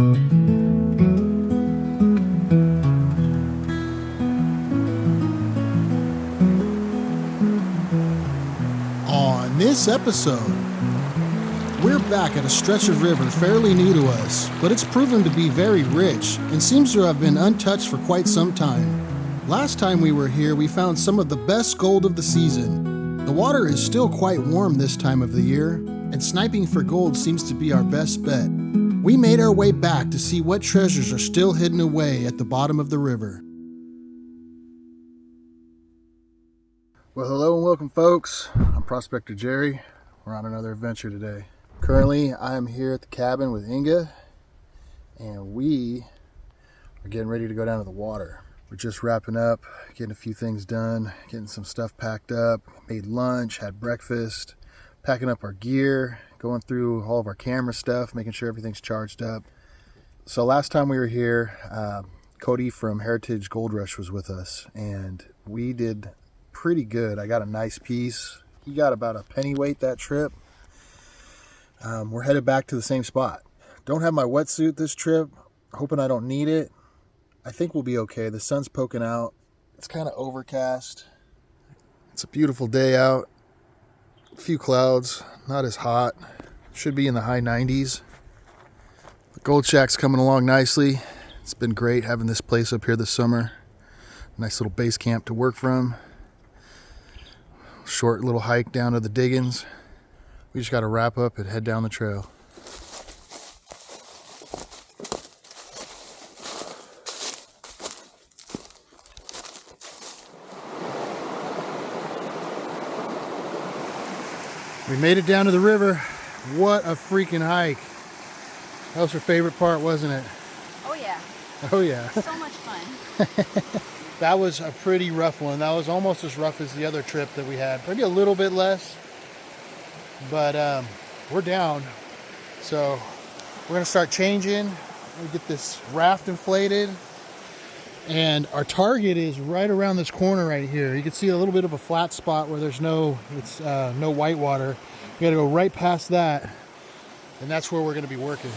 On this episode, we're back at a stretch of river fairly new to us, but it's proven to be very rich and seems to have been untouched for quite some time. Last time we were here, we found some of the best gold of the season. The water is still quite warm this time of the year, and sniping for gold seems to be our best bet. We made our way back to see what treasures are still hidden away at the bottom of the river. Well, hello and welcome, folks. I'm Prospector Jerry. We're on another adventure today. Currently, I am here at the cabin with Inga, and we are getting ready to go down to the water. We're just wrapping up, getting a few things done, getting some stuff packed up, made lunch, had breakfast, packing up our gear, going through all of our camera stuff, making sure everything's charged up. So last time we were here, Cody from Heritage Gold Rush was with us, and we did pretty good. I got a nice piece. He got about a pennyweight that trip. We're headed back to the same spot. Don't have my wetsuit this trip, hoping I don't need it. I think we'll be okay. The sun's poking out. It's kind of overcast. It's a beautiful day out. A few clouds, not as hot. Should be in the high 90s. The Gold Shack's coming along nicely. It's been great having this place up here this summer. Nice little base camp to work from. Short little hike down to the diggings. We just got to wrap up and head down the trail. We made it down to the river. What a freaking hike. That was her favorite part, wasn't it? Oh yeah. Oh yeah. So much fun. That was a pretty rough one. That was almost as rough as the other trip that we had. Maybe a little bit less. But we're down. So we're gonna start changing. We get this raft inflated. And our target is right around this corner right here. You can see a little bit of a flat spot where there's no white water. We gotta go right past that. And that's where we're gonna be working.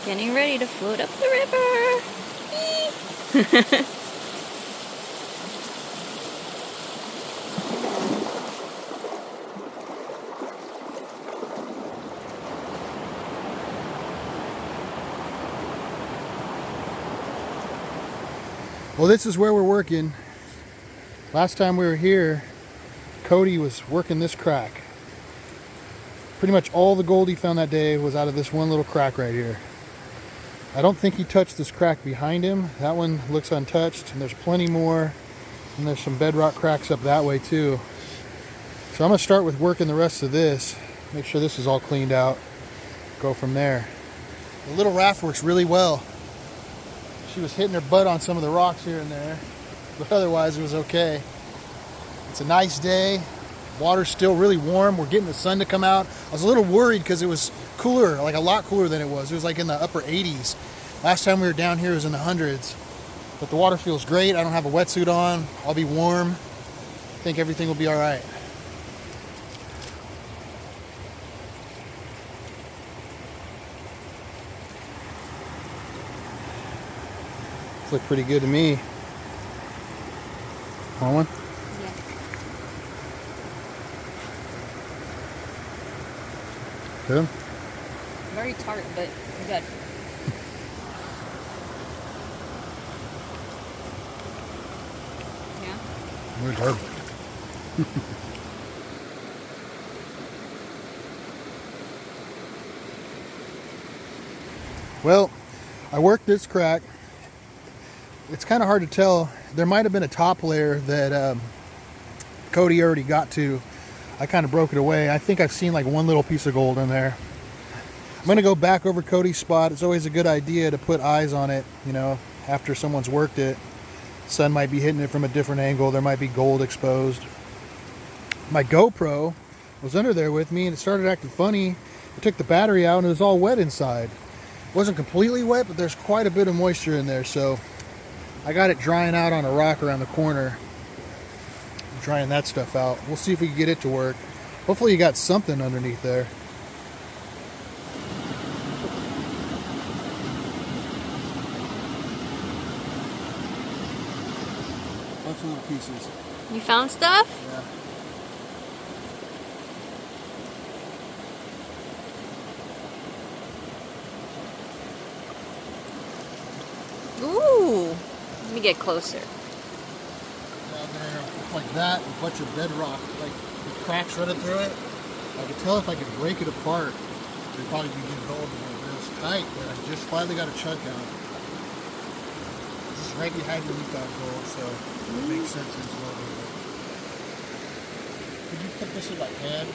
Getting ready to float up the river. Well, this is where we're working. Last time we were here, Cody was working this crack. Pretty much all the gold he found that day was out of this one little crack right here. I don't think he touched this crack behind him. That one looks untouched, and there's plenty more. And there's some bedrock cracks up that way too. So I'm gonna start with working the rest of this. Make sure this is all cleaned out. Go from there. The little raft works really well. She was hitting her butt on some of the rocks here and there, but otherwise it was okay. It's a nice day. Water's still really warm. We're getting the sun to come out. I was a little worried because it was cooler, like a lot cooler than it was. It was like in the upper 80s. Last time we were down here it was in the hundreds. But the water feels great. I don't have a wetsuit on. I'll be warm. I think everything will be all right. Look pretty good to me. Want one? Yeah. Good? Very tart, but good. Yeah. Very tart. Well, I worked this crack. It's kind of hard to tell. There might have been a top layer that Cody already got to. I kind of broke it away. I think I've seen like one little piece of gold in there. I'm going to go back over Cody's spot. It's always a good idea to put eyes on it, you know, after someone's worked it. Sun might be hitting it from a different angle. There might be gold exposed. My GoPro was under there with me and it started acting funny. I took the battery out and it was all wet inside. It wasn't completely wet, but there's quite a bit of moisture in there, so I got it drying out on a rock around the corner. I'm drying that stuff out. We'll see if we can get it to work. Hopefully you got something underneath there. Bunch of little pieces. You found stuff? Yeah. Ooh. Let me get closer. Down there, it's like that, a bunch of bedrock, like the cracks running through it. I could tell if I could break it apart, it'd probably be good gold, but it was tight, but I just finally got a chunk out. This is right behind where we found gold, so it makes sense it's loaded. Could you put this in my hand?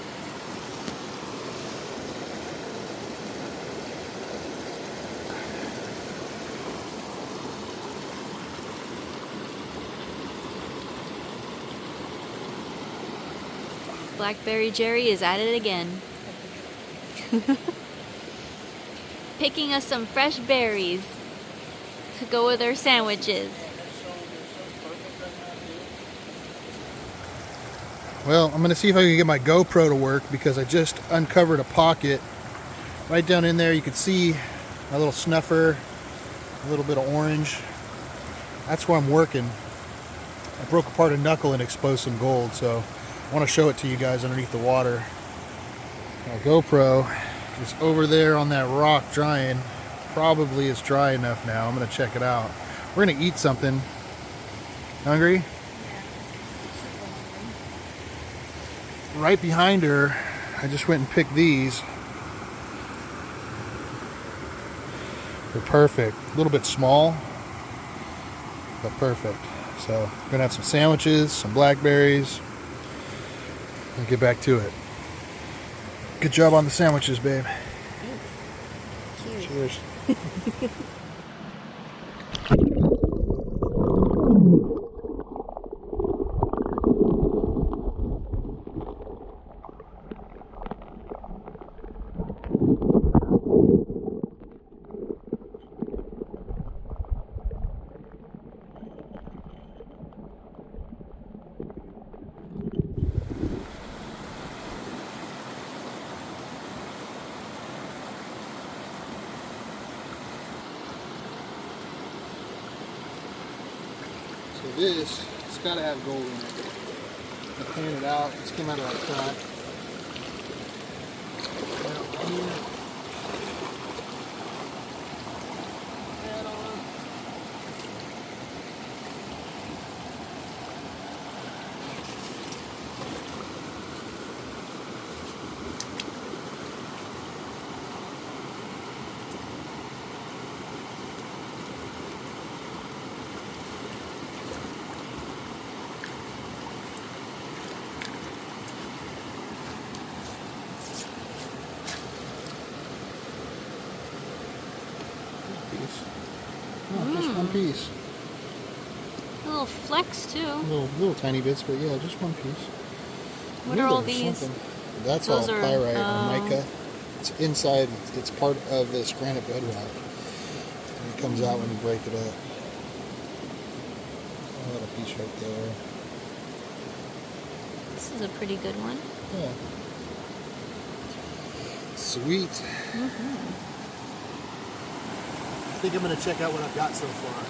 Blackberry Jerry is at it again. Picking us some fresh berries to go with our sandwiches. Well, I'm going to see if I can get my GoPro to work because I just uncovered a pocket. Right down in there you can see my little snuffer, a little bit of orange. That's where I'm working. I broke apart a knuckle and exposed some gold, so I want to show it to you guys underneath the water. My GoPro is over there on that rock drying. Probably it's dry enough now. I'm going to check it out. We're going to eat something. Hungry? Right behind her, I just went and picked these. They're perfect. A little bit small, but perfect. So we're gonna have some sandwiches, some blackberries, and get back to it. Good job on the sandwiches, babe. Cheers. Cheers. So this, it's got to have gold in it. I cleaned it out. It's came out of that crack. Just one piece. A little flecks too. Little tiny bits, but yeah, just one piece. What are all these? Something. That's Those all are, pyrite or mica. It's inside. It's part of this granite bedrock. And it comes out when you break it up. A little piece right there. This is a pretty good one. Yeah. Sweet. I think I'm going to check out what I've got so far.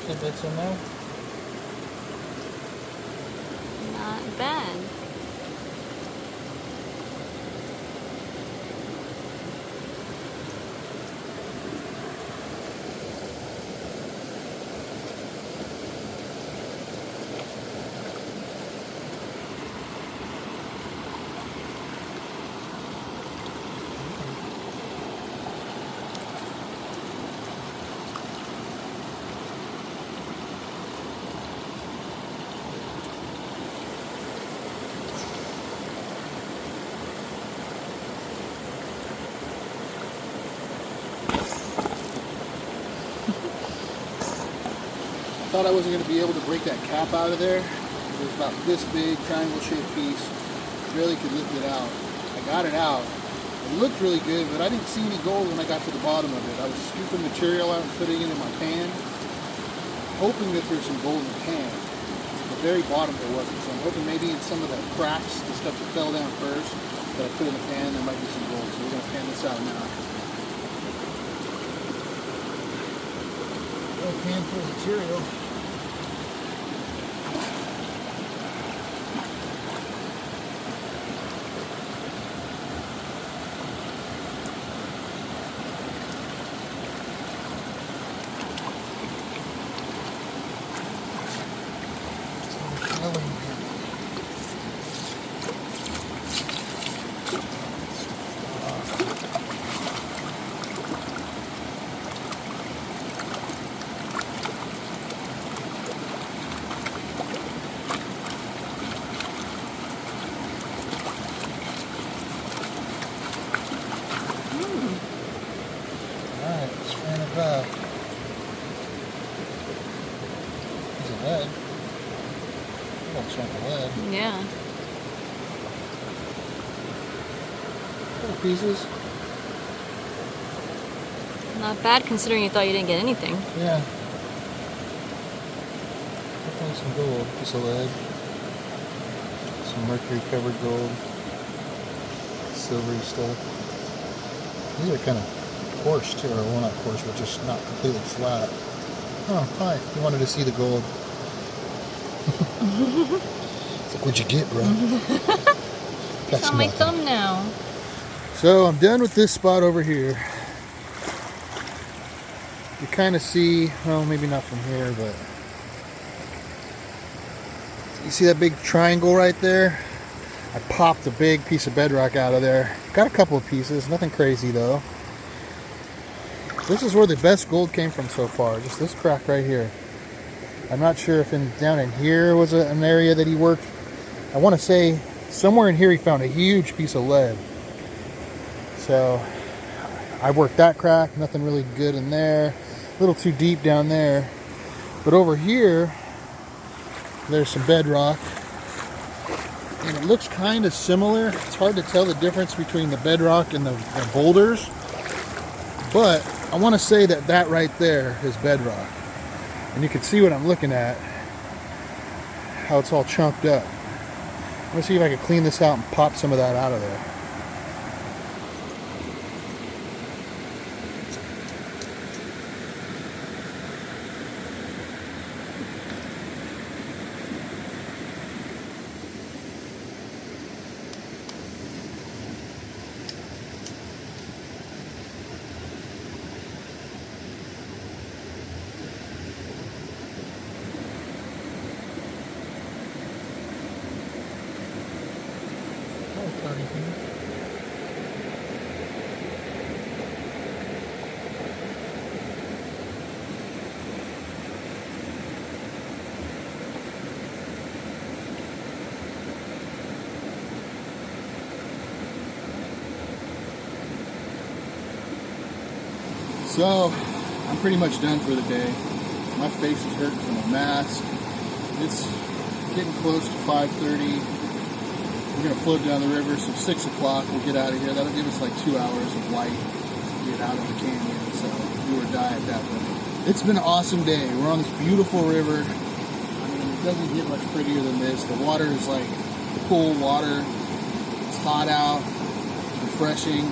Tidbits in there. Not bad. thought I wasn't going to be able to break that cap out of there. It was about this big, triangle-shaped piece. Barely could lift it out. I got it out. It looked really good, but I didn't see any gold when I got to the bottom of it. I was scooping material out and putting it in my pan, hoping that there's some gold in the pan. At the very bottom there wasn't. So I'm hoping maybe in some of the cracks, the stuff that fell down first, that I put in the pan, there might be some gold. So we're going to pan this out now. A pan full of material. Piece of lead. A little chunk of lead. Yeah. Little pieces. Not bad considering you thought you didn't get anything. Yeah. Definitely some gold. Piece of lead. Some mercury covered gold. Silvery stuff. These are kind of coarse too, or well, not coarse, but just not completely flat. Oh, hi. You wanted to see the gold. It's like, what'd you get, bro? It's on my thumb now. So I'm done with this spot over here. You kind of see, well, maybe not from here, but you see that big triangle right there? I popped a big piece of bedrock out of there. Got a couple of pieces, nothing crazy though. This is where the best gold came from so far, just this crack right here. I'm not sure if down in here was an area that he worked. I want to say somewhere in here he found a huge piece of lead. So I worked that crack, nothing really good in there. A little too deep down there. But over here, there's some bedrock. And it looks kind of similar. It's hard to tell the difference between the bedrock and the boulders. But I want to say that that right there is bedrock. And you can see what I'm looking at. How it's all chunked up. Let me see if I can clean this out and pop some of that out of there. So, I'm pretty much done for the day. My face is hurting from a mask. It's getting close to 5:30. We're going to float down the river, so 6 o'clock we'll get out of here. That'll give us like 2 hours of light to get out of the canyon, so do or die at that point. It's been an awesome day. We're on this beautiful river. I mean, it doesn't get much prettier than this. The water is like cool water. It's hot out, refreshing,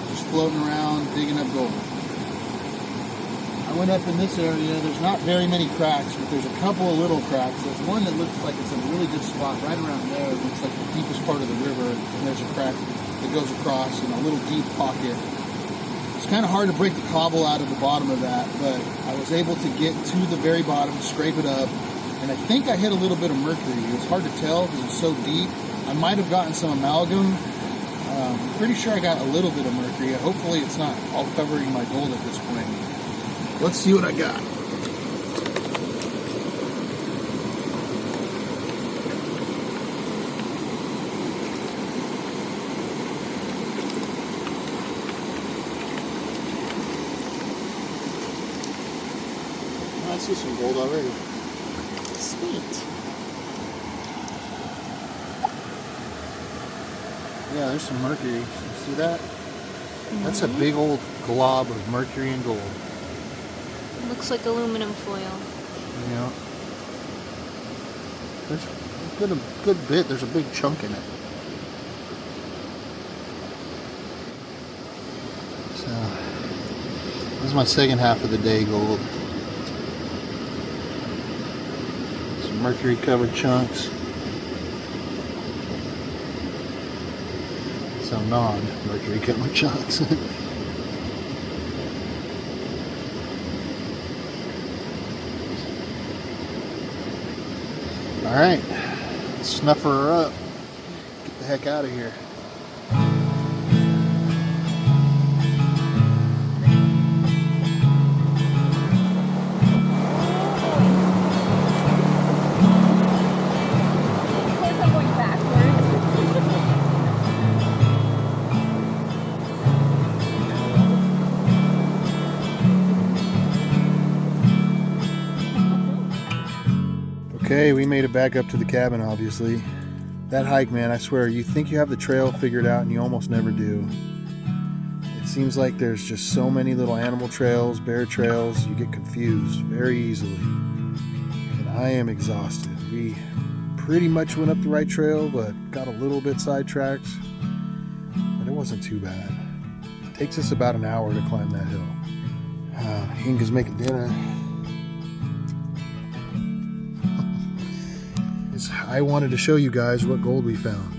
just floating around, digging up gold. I went up in this area. There's not very many cracks, but there's a couple of little cracks. There's one that looks like it's in a really good spot right around there. It looks like the deepest part of the river, and there's a crack that goes across in a little deep pocket. It's kind of hard to break the cobble out of the bottom of that, but I was able to get to the very bottom, scrape it up, and I think I hit a little bit of mercury. It was hard to tell because it's so deep. I might have gotten some amalgam. I'm pretty sure I got a little bit of mercury. Hopefully it's not all covering my gold at this point. Let's see what I got. I see some gold already. Sweet. Yeah, there's some mercury. You see that? That's a big old glob of mercury and gold. Looks like aluminum foil. Yeah. There's a good bit. There's a big chunk in it. So, this is my second half of the day gold. Some mercury covered chunks. Some non-mercury covered chunks. Alright, snuff her up. Get the heck out of here. Okay, we made it back up to the cabin, obviously. That hike, man, I swear, you think you have the trail figured out and you almost never do. It seems like there's just so many little animal trails, bear trails, you get confused very easily. And I am exhausted. We pretty much went up the right trail, but got a little bit sidetracked. But it wasn't too bad. It takes us about an hour to climb that hill. Inga's making dinner. I wanted to show you guys what gold we found.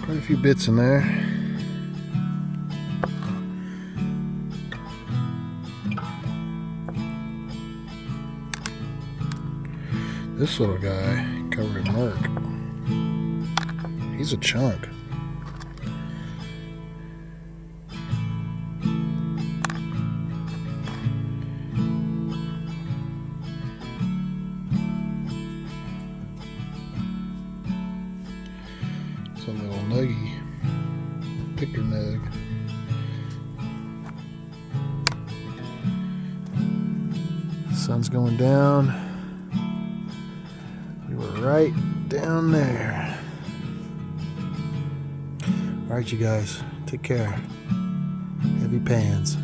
Quite a few bits in there. This little guy covered in murk. He's a chunk. A little nuggy, picker nug. Sun's going down. We were right down there. All right, you guys, take care. Heavy pans.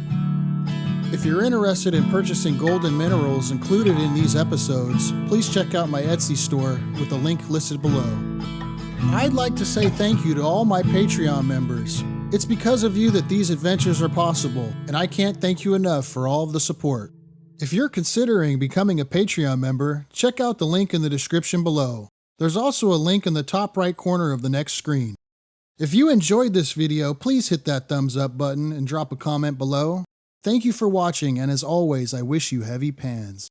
If you're interested in purchasing gold and minerals included in these episodes, please check out my Etsy store with the link listed below. I'd like to say thank you to all my Patreon members. It's because of you that these adventures are possible, and I can't thank you enough for all of the support. If you're considering becoming a Patreon member, check out the link in the description below. There's also a link in the top right corner of the next screen. If you enjoyed this video, please hit that thumbs up button and drop a comment below. Thank you for watching, and as always, I wish you heavy pans.